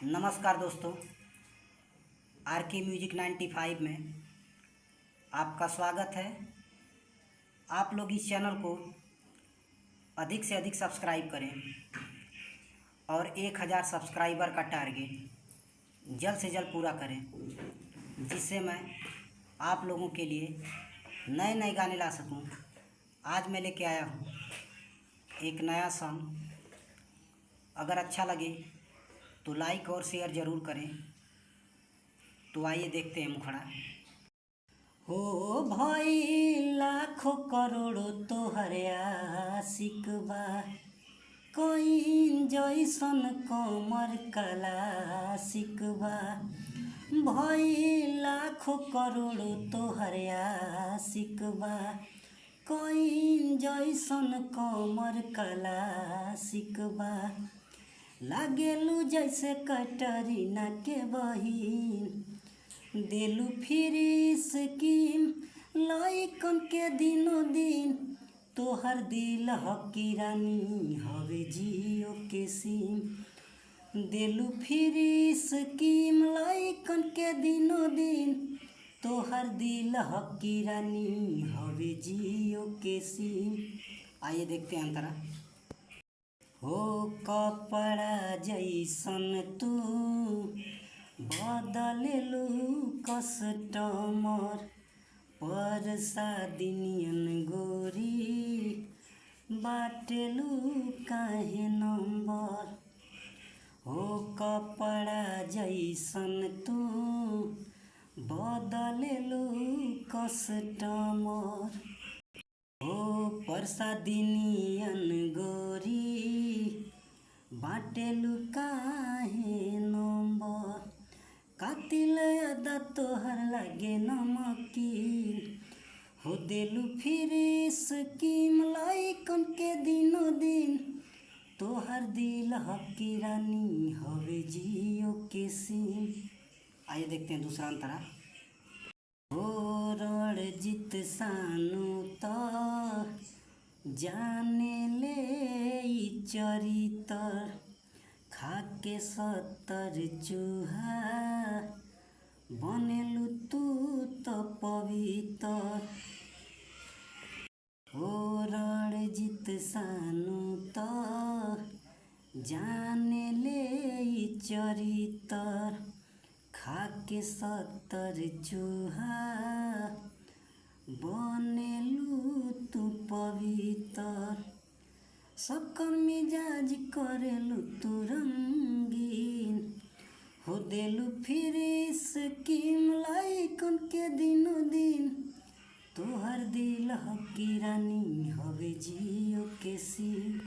नमस्कार दोस्तों, आर के म्यूजिक 95 में आपका स्वागत है। आप लोग इस चैनल को अधिक से अधिक सब्सक्राइब करें और 1000 सब्सक्राइबर का टारगेट जल्द से जल्द पूरा करें, जिससे मैं आप लोगों के लिए नए नए गाने ला सकूं। आज मैं लेके आया हूं एक नया सॉन्ग। अगर अच्छा लगे तो लाइक और शेयर ज़रूर करें। तो आइए देखते हैं मुखड़ा। हो भाई लाखों करोड़ों तोहर आशिक बा, कोई जैसन कमर क्लासिक बा। भाई लाखों करोड़ों तोहर आशिक बा, कोई जैसन कमर क्लासिक बा। लागेलू जैसे कटरीना के बहिन, देलू फ्री स्कीम लइकन के दिनों दिन। तोहर दिल हकी रानी हवे जियो के सिम, देलू फ्री स्कीम लइकन के दिनों दिन। तोहर दिल हकी रानी हवे जियो के सिम। आइए देखते हैं अंतरा। हो कपड़ा जैसन तू बदलेलू कस्टमर, पर सादिनियन गोरी बाटेलू काहे नंबर। हो कपड़ा जैसन तू बदलेलू कस्टमर, हो परसादिनियन गोरी बाटेलू काहे नंबर। कातिल अदा तोहर लागे नमकीन, हो देलू फ्री स्कीम लइकन के दिनों दिन। तोहर दिल हकी रानी हवे जियो के सिम। आइए देखते हैं दूसरा अंतरा। हो रणजीत सानू तो जाने ले ई चरितर, खाके 70 चूहा बनेलू तू तो पवित्र। हो रणजीत सानू तो जाने ले ई चरितर, खाके 70 चूहा बनेलू तू पवित्र। सबकर मिजाज करेलू तू रंगीन, हो देलू फ्री स्कीम लइकन के दिनों दिन। तोहर दिल हकी रानी हवे जियो के सिम।